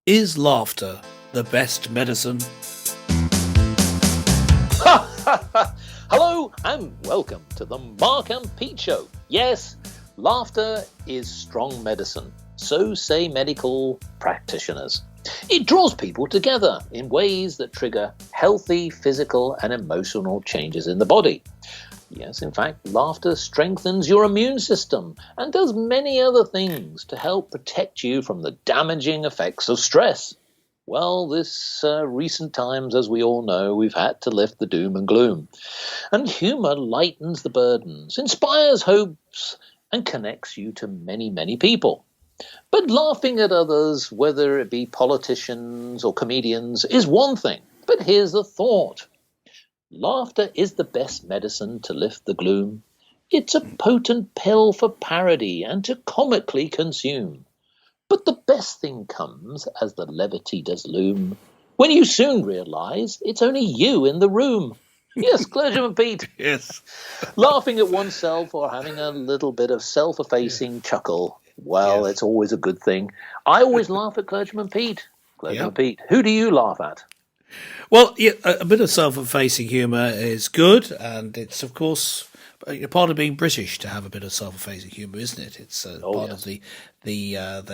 Is laughter the best medicine? Hello and welcome to the Mark and Pete Show. Yes, laughter is strong medicine, so say medical practitioners. It draws people together in ways that trigger healthy physical and emotional changes in the body. Yes, in fact, laughter strengthens your immune system and does many other things to help protect you from the damaging effects of stress. Well, this recent times, as we all know, we've had to lift the doom and gloom. And humour lightens the burdens, inspires hopes, and connects you to many, many people. But laughing at others, whether it be politicians or comedians, is one thing. But here's the thought. Laughter is the best medicine to lift the gloom. It's a potent pill for parody and to comically consume. But the best thing comes as the levity does loom, when you soon realise it's only you in the room. Yes, Clergyman Pete. Yes. Laughing at oneself or having a little bit of self-effacing chuckle, well, Yes. it's always a good thing. I always laugh at Clergyman Pete. Clergyman Pete, who do you laugh at? Well, yeah, a bit of self-effacing humour is good, and it's, of course, part of being British to have a bit of self-effacing humour, isn't it? It's part of the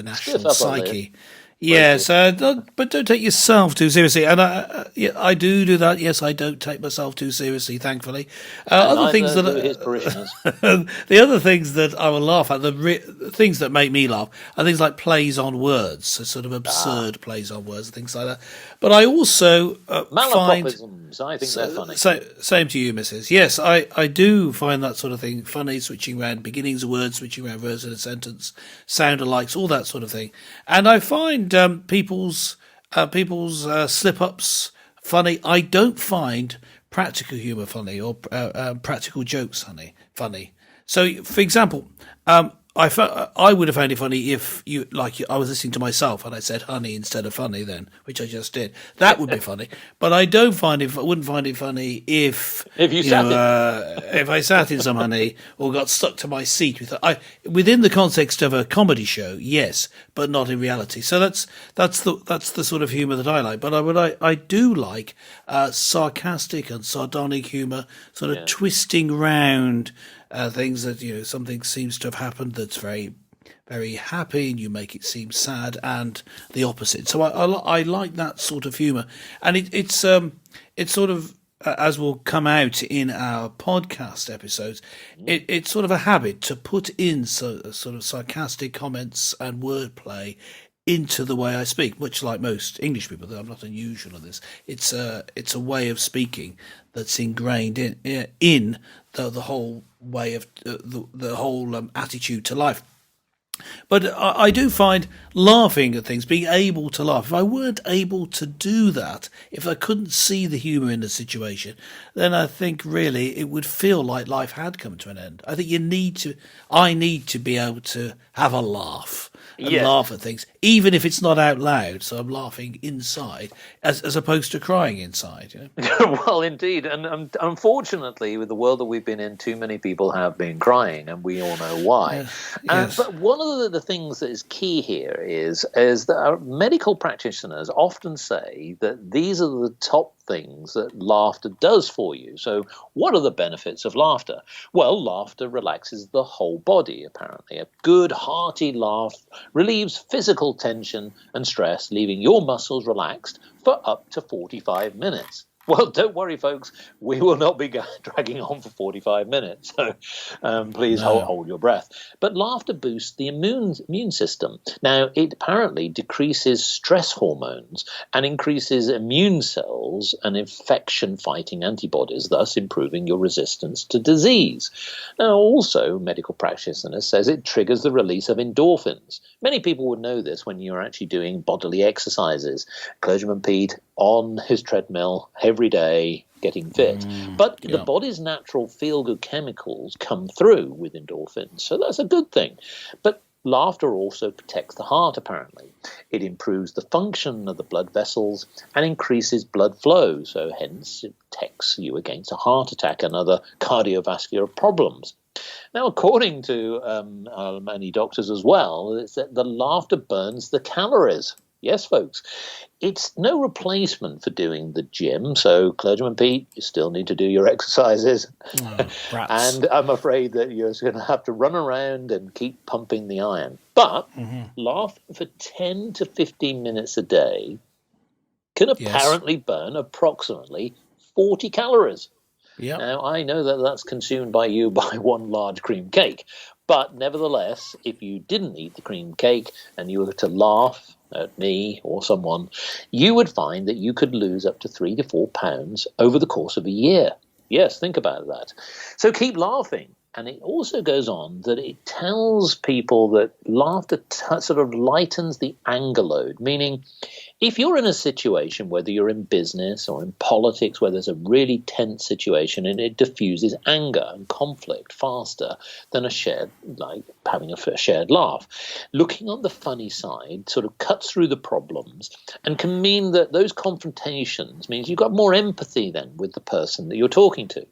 national psyche. Yes, but don't take yourself too seriously. And I do that. Yes, I don't take myself too seriously, thankfully. Other things that his parishioners. The other things that I will laugh at, things that make me laugh, are things like plays on words, so sort of absurd plays on words, and things like that. But I also Malapropisms, I think they're funny. Same to you, Mrs. Yes, I do find that sort of thing funny, switching around beginnings of words, switching around words in a sentence, sound alikes, all that sort of thing. And I find people's slip-ups funny. I don't find practical humour funny or practical jokes funny. So, for example, I would have found it funny if I was listening to myself and I said honey instead of funny then, which I just did. That would be funny. But I wouldn't find it funny if I sat in some honey or got stuck to my seat within the context of a comedy show, yes, but not in reality. So that's the sort of humour that I like. But I do like sarcastic and sardonic humour, sort of twisting round things that, something seems to have happened that's very, very happy, and you make it seem sad, and the opposite. So I like that sort of humour, and it's sort of, as will come out in our podcast episodes, it's sort of a habit to put in sort of sarcastic comments and wordplay into the way I speak, much like most English people. I'm not unusual in this. It's a way of speaking that's ingrained in the whole way of the whole attitude to life. But I do find laughing at things, being able to laugh. If I weren't able to do that, if I couldn't see the humour in the situation, then I think really it would feel like life had come to an end. I think I need to be able to have a laugh and laugh at things, even if it's not out loud. So I'm laughing inside as opposed to crying inside. Well, indeed. And unfortunately, with the world that we've been in, too many people have been crying, and we all know why. Yes. But one of the things that is key here is that our medical practitioners often say that these are the top things that laughter does for you. So what are the benefits of laughter? Well, laughter relaxes the whole body, apparently. A good, hearty laugh relieves physical tension and stress, leaving your muscles relaxed for up to 45 minutes. Well, don't worry, folks. We will not be dragging on for 45 minutes. So please hold your breath. But laughter boosts the immune system. Now, it apparently decreases stress hormones and increases immune cells and infection-fighting antibodies, thus improving your resistance to disease. Now, also, medical practitioners says it triggers the release of endorphins. Many people would know this when you're actually doing bodily exercises. Clergyman Pete on his treadmill every day, getting fit. But the body's natural feel-good chemicals come through with endorphins, so that's a good thing. But laughter also protects the heart, apparently. It improves the function of the blood vessels and increases blood flow, so hence it protects you against a heart attack and other cardiovascular problems. Now, according to many doctors as well, it's that the laughter burns the calories. Yes, folks. It's no replacement for doing the gym. So, Clergyman Pete, you still need to do your exercises. Oh, rats. And I'm afraid that you're going to have to run around and keep pumping the iron. But laughing for 10 to 15 minutes a day can Yes. apparently burn approximately 40 calories. Yep. Now, I know that that's consumed by you by one large cream cake, but nevertheless, if you didn't eat the cream cake and you were to laugh at me or someone, you would find that you could lose up to 3 to 4 pounds over the course of a year. Yes, think about that. So keep laughing. And it also goes on that it tells people that laughter sort of lightens the anger load, meaning if you're in a situation, whether you're in business or in politics, where there's a really tense situation and it diffuses anger and conflict faster than a shared, like having a shared laugh, looking on the funny side sort of cuts through the problems and can mean that those confrontations means you've got more empathy then with the person that you're talking to.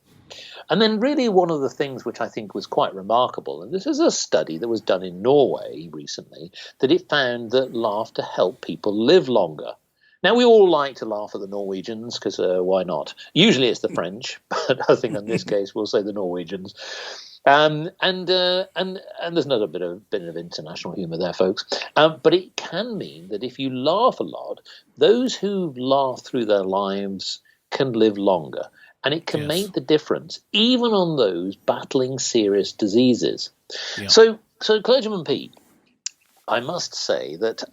And then, really, one of the things which I think was quite remarkable, and this is a study that was done in Norway recently, that it found that laughter helped people live longer. Now, we all like to laugh at the Norwegians because why not? Usually it's the French, but I think in this case we'll say the Norwegians. And there's another bit of international humour there, folks. But it can mean that if you laugh a lot, those who laugh through their lives can live longer. And it can Yes. make the difference, even on those battling serious diseases. Yep. So, Clergyman Pete, I must say that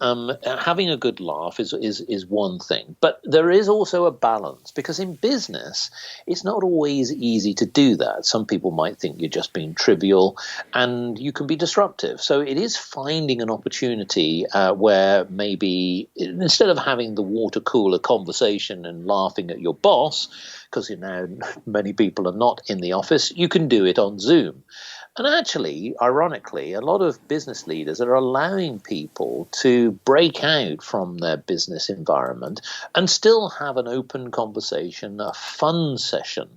having a good laugh is one thing, but there is also a balance because in business, it's not always easy to do that. Some people might think you're just being trivial, and you can be disruptive. So it is finding an opportunity where maybe instead of having the water cooler conversation and laughing at your boss, because many people are not in the office, you can do it on Zoom. And actually, ironically, a lot of business leaders are allowing people to break out from their business environment and still have an open conversation, a fun session.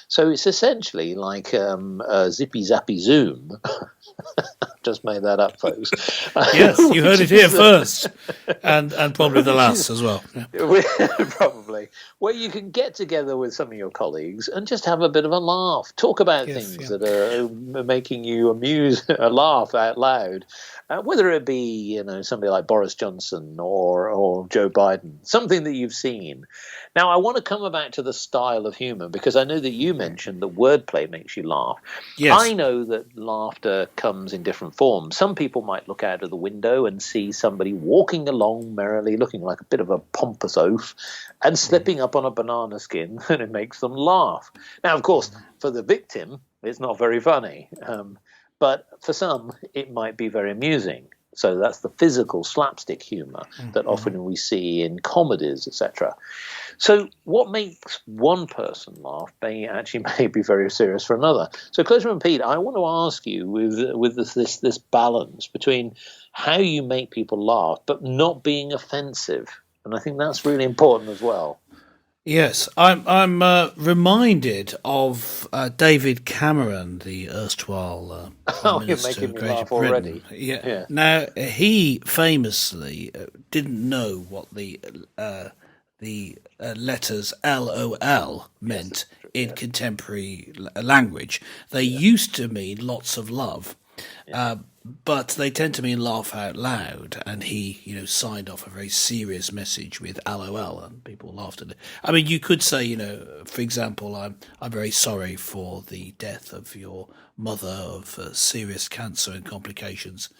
So it's essentially like a zippy zappy Zoom. Just made that up, folks. Yes, you heard it here Is, first, and probably the which last is as well. Yeah. probably where you can get together with some of your colleagues and just have a bit of a laugh, talk about Yes. things Yeah. that are making you laugh out loud, whether it be somebody like Boris Johnson or Joe Biden, something that you've seen. Now, I want to come back to the style of humor because I know that you mentioned that wordplay makes you laugh. I Yes. know that laughter comes in different forms. Some people might look out of the window and see somebody walking along merrily, looking like a bit of a pompous oaf, and slipping up on a banana skin, and it makes them laugh. Now, of course, for the victim, it's not very funny. But for some, it might be very amusing. So that's the physical slapstick humor that often we see in comedies, etc. So what makes one person laugh may be very serious for another. So, Clergyman Pete, I want to ask you with this balance between how you make people laugh, but not being offensive, and I think that's really important as well. Yes, I'm reminded of David Cameron, the erstwhile Prime Oh, you're Minister making of me Great laugh Britain. already. Yeah. Yeah. Now he famously didn't know what the letters LOL Yes, meant it's true. in Yeah. contemporary language. They Yeah. used to mean lots of love. Yeah. But they tend to mean laugh out loud, and he, signed off a very serious message with LOL, and people laughed at it. I mean, you could say, for example, I'm very sorry for the death of your mother of serious cancer and complications.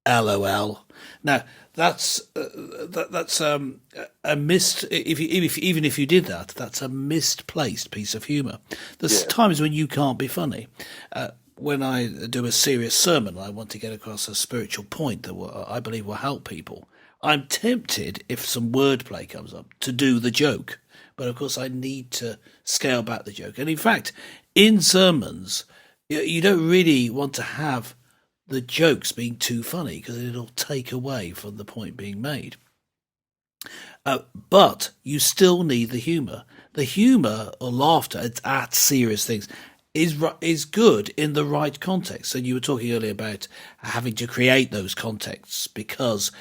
LOL. Now that's a missed. Even if you did that, that's a misplaced piece of humour. There's Yes. times when you can't be funny. When I do a serious sermon, I want to get across a spiritual point that I believe will help people. I'm tempted, if some wordplay comes up, to do the joke. But of course, I need to scale back the joke. And in fact, in sermons, you don't really want to have the jokes being too funny because it'll take away from the point being made. But you still need the humour. The humour or laughter at serious things is good in the right context. And you were talking earlier about having to create those contexts because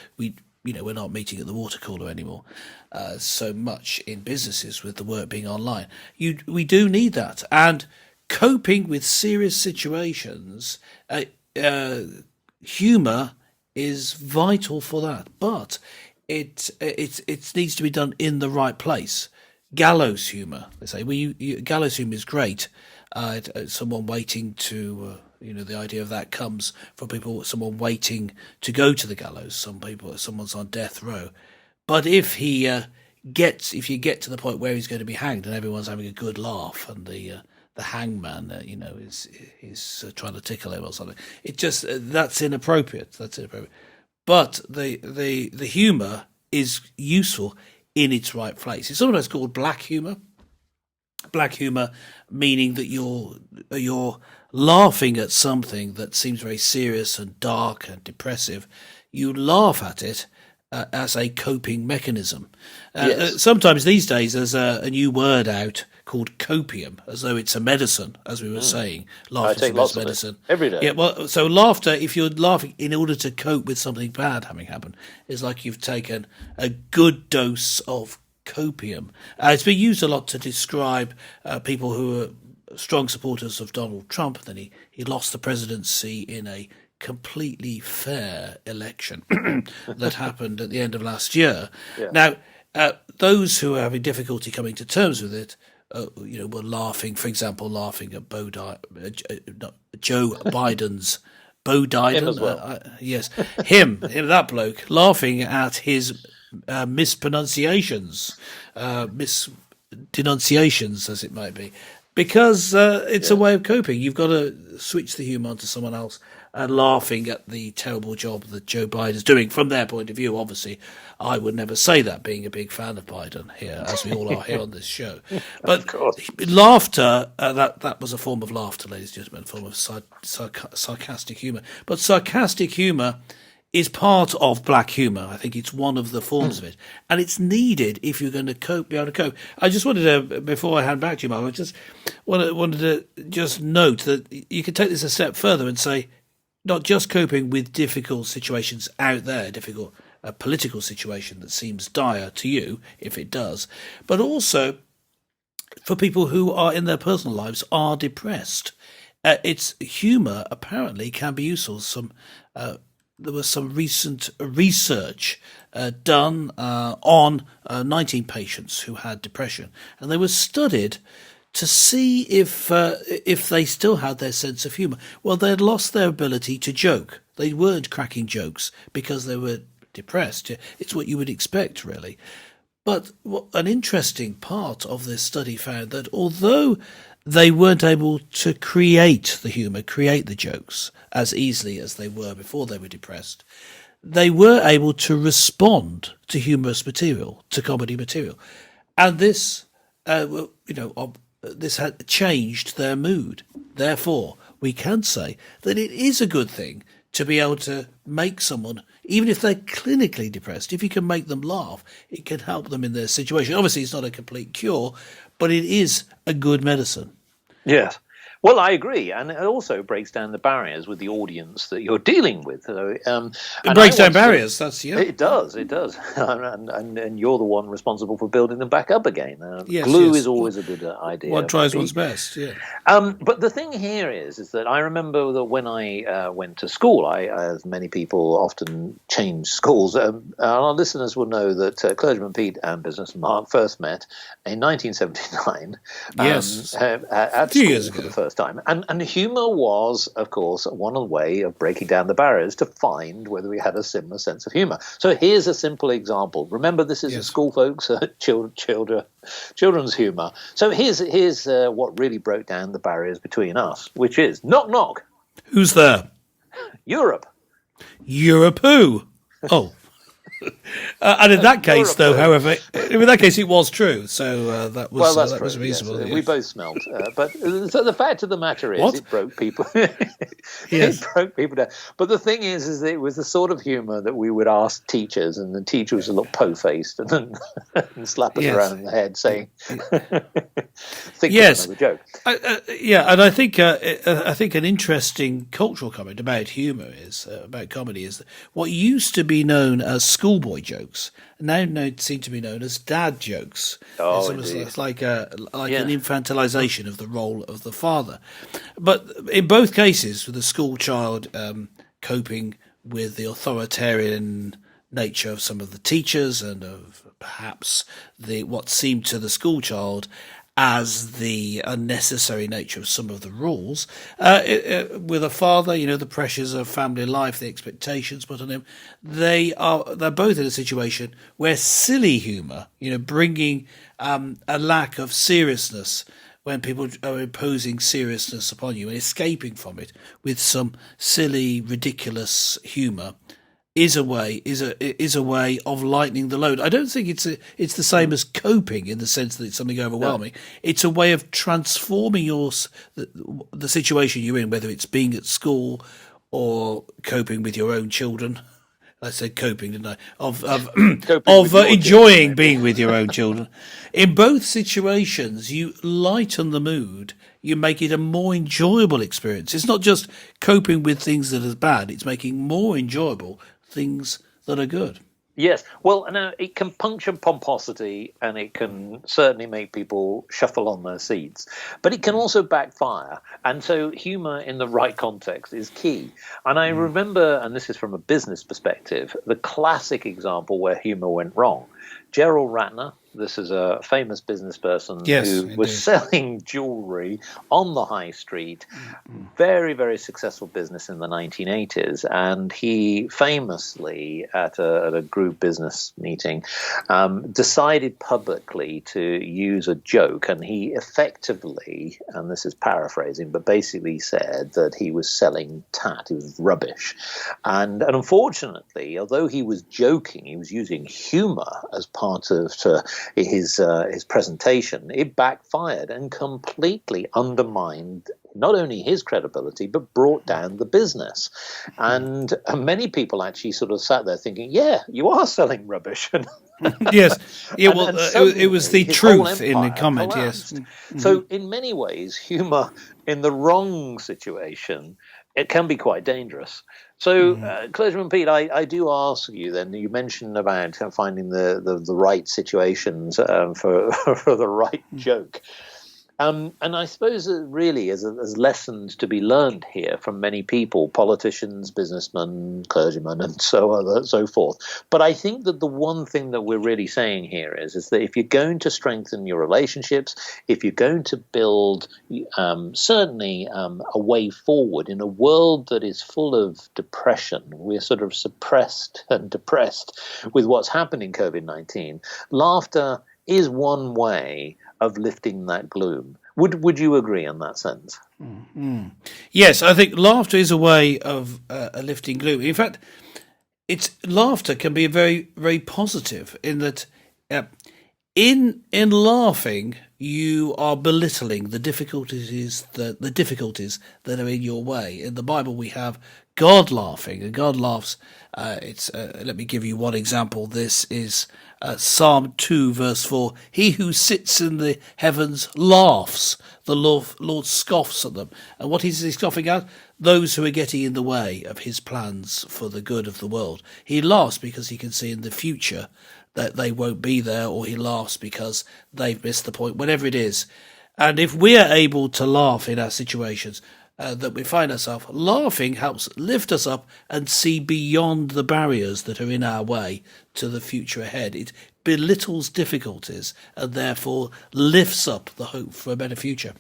we're not meeting at the water cooler anymore so much in businesses with the work being online. We do need that, and coping with serious situations, humour is vital for that, but it needs to be done in the right place. Gallows humour, they say. Gallows humour is great. Someone waiting to, the idea of that comes from someone waiting to go to the gallows. Someone's on death row, but if you get to the point where he's going to be hanged and everyone's having a good laugh and the hangman, is trying to tickle him or something, that's inappropriate. That's inappropriate. But the humour is useful in its right place. It's sometimes called black humour. Black humour meaning that you're laughing at something that seems very serious and dark and depressive. You laugh at it as a coping mechanism. Yes. Sometimes these days there's a new word out called copium, as though it's a medicine, as we were saying. Laughter is lots medicine. of it every day. Yeah, well, so laughter, if you're laughing in order to cope with something bad having happened, is like you've taken a good dose of copium. It's been used a lot to describe people who are strong supporters of Donald Trump. Then he lost the presidency in a completely fair election that happened at the end of last year. Yeah. Now, those who are having difficulty coming to terms with it, were laughing, for example, laughing at Joe Biden's Bo Biden. Him as well. Yes, him, that bloke, laughing at his mispronunciations, misdenunciations, as it might be, because it's a way of coping. You've got to switch the humour onto someone else, laughing at the terrible job that Joe Biden's doing from their point of view. Obviously, I would never say that, being a big fan of Biden here, as we all are here on this show. But laughter, that was a form of laughter, ladies and gentlemen, a form of sarcastic humour. But sarcastic humour is part of black humour. I think it's one of the forms of it, and it's needed if you're going to be able to cope. I just wanted to, before I hand back to you, Mark, I just wanted to just note that you can take this a step further and say, not just coping with difficult situations out there, a political situation that seems dire to you, if it does, but also for people who are in their personal lives are depressed. Its humour apparently can be useful. There was some recent research done on 19 patients who had depression, and they were studied to see if they still had their sense of humour. Well, they had lost their ability to joke. They weren't cracking jokes because they were depressed. It's what you would expect, really. But an interesting part of this study found that although they weren't able to create the humour, create the jokes as easily as they were before they were depressed, they were able to respond to humorous material, to comedy material. And this, this had changed their mood. Therefore, we can say that it is a good thing to be able to make someone, even if they're clinically depressed, if you can make them laugh, it can help them in their situation. Obviously, it's not a complete cure, but it is a good medicine. Yes. Well, I agree, and it also breaks down the barriers with the audience that you're dealing with. It breaks down barriers. It does, and you're the one responsible for building them back up again. Yes, glue is always a good idea. One tries one's best. Yeah. But the thing here is that I remember that when I went to school, as many people often change schools. Our listeners will know that Clergyman Pete and Businessman Mark first met in 1979. Yes, a few years ago. For the first time. And humour was, of course, one way of breaking down the barriers to find whether we had a similar sense of humour. So here's a simple example. Remember, this is a school, folks, children's humour. So here's what really broke down the barriers between us, which is knock, knock. Who's there? Europe. Europe who? Oh. And in that case, though, however, in that case, it was true. So that was reasonable. Yes. We both smelt. But so the fact of the matter is, it broke people. Yes. It broke people down. But the thing is that it was the sort of humour that we would ask teachers, and the teachers would look po-faced and slap us around the head, saying, "Think of another joke." And I think an interesting cultural comment about humour about comedy is that what used to be known as school schoolboy jokes now seem to be known as dad jokes. Oh, It's almost indeed. like an Yeah. infantilization of the role of the father. But in both cases, with the school child coping with the authoritarian nature of some of the teachers and of perhaps the what seemed to the school child as the unnecessary nature of some of the rules. With a father, the pressures of family life, the expectations put on him, they're both in a situation where silly humour, bringing a lack of seriousness when people are imposing seriousness upon you and escaping from it with some silly, ridiculous humour is a way of lightening the load. I don't think it's the same as coping in the sense that it's something overwhelming. No. It's a way of transforming the situation you're in, whether it's being at school or coping with your own children. I said coping, didn't I? Of enjoying being with your own children. In both situations, you lighten the mood. You make it a more enjoyable experience. It's not just coping with things that are bad. It's making more enjoyable things that are good. Yes. Well, now it can puncture pomposity and it can certainly make people shuffle on their seats, but it can also backfire. And so humor in the right context is key. And I remember, and this is from a business perspective, the classic example where humor went wrong. Gerald Ratner, this is a famous business person who was selling jewelry on the high street. Very, very successful business in the 1980s. And he famously, at a group business meeting, decided publicly to use a joke. And he effectively, and this is paraphrasing, but basically said that he was selling tat. It was rubbish. And unfortunately, although he was joking, he was using humor as part of his presentation. It backfired and completely undermined not only his credibility, but brought down the business. And many people actually sort of sat there thinking, yeah, you are selling rubbish. Yes. Yeah, well, it was the truth in the comment, collapsed. yes. So in many ways, humor in the wrong situation, it can be quite dangerous. So, Clergyman Pete, I do ask you then, you mentioned about finding the right situations for the right joke. And I suppose that really as lessons to be learned here from many people, politicians, businessmen, clergymen, and so forth. But I think that the one thing that we're really saying here is that if you're going to strengthen your relationships, if you're going to build certainly a way forward in a world that is full of depression, we're sort of suppressed and depressed with what's happened in COVID-19, laughter is one way of lifting that gloom. Would you agree in that sense? Mm-hmm. Yes, I think laughter is a way of lifting gloom. In fact, laughter can be very, very positive in that in laughing you are belittling the difficulties that are in your way. In the Bible, we have God laughing, and God laughs. Let me give you one example. This is Psalm 2, verse 4. He who sits in the heavens laughs. The Lord scoffs at them. And what is he scoffing at? Those who are getting in the way of his plans for the good of the world. He laughs because he can see in the future that they won't be there, or he laughs because they've missed the point, whatever it is. And if we are able to laugh in our situations that we find ourselves, laughing helps lift us up and see beyond the barriers that are in our way to the future ahead. It belittles difficulties and therefore lifts up the hope for a better future.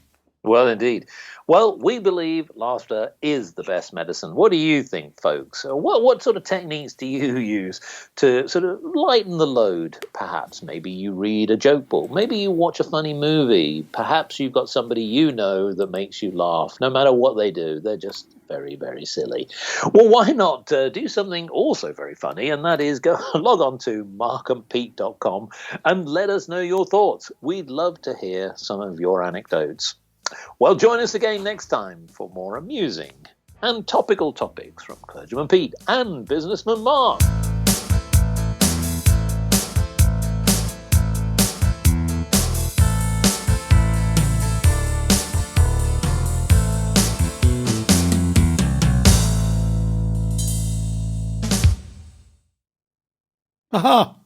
Well, indeed. Well, we believe laughter is the best medicine. What do you think, folks? What sort of techniques do you use to sort of lighten the load, perhaps? Maybe you read a joke book. Maybe you watch a funny movie. Perhaps you've got somebody you know that makes you laugh. No matter what they do, they're just very, very silly. Well, why not do something also very funny, and that is go log on to markandpete.com and let us know your thoughts. We'd love to hear some of your anecdotes. Well, join us again next time for more amusing and topical topics from Clergyman Pete and Businessman Mark. Aha!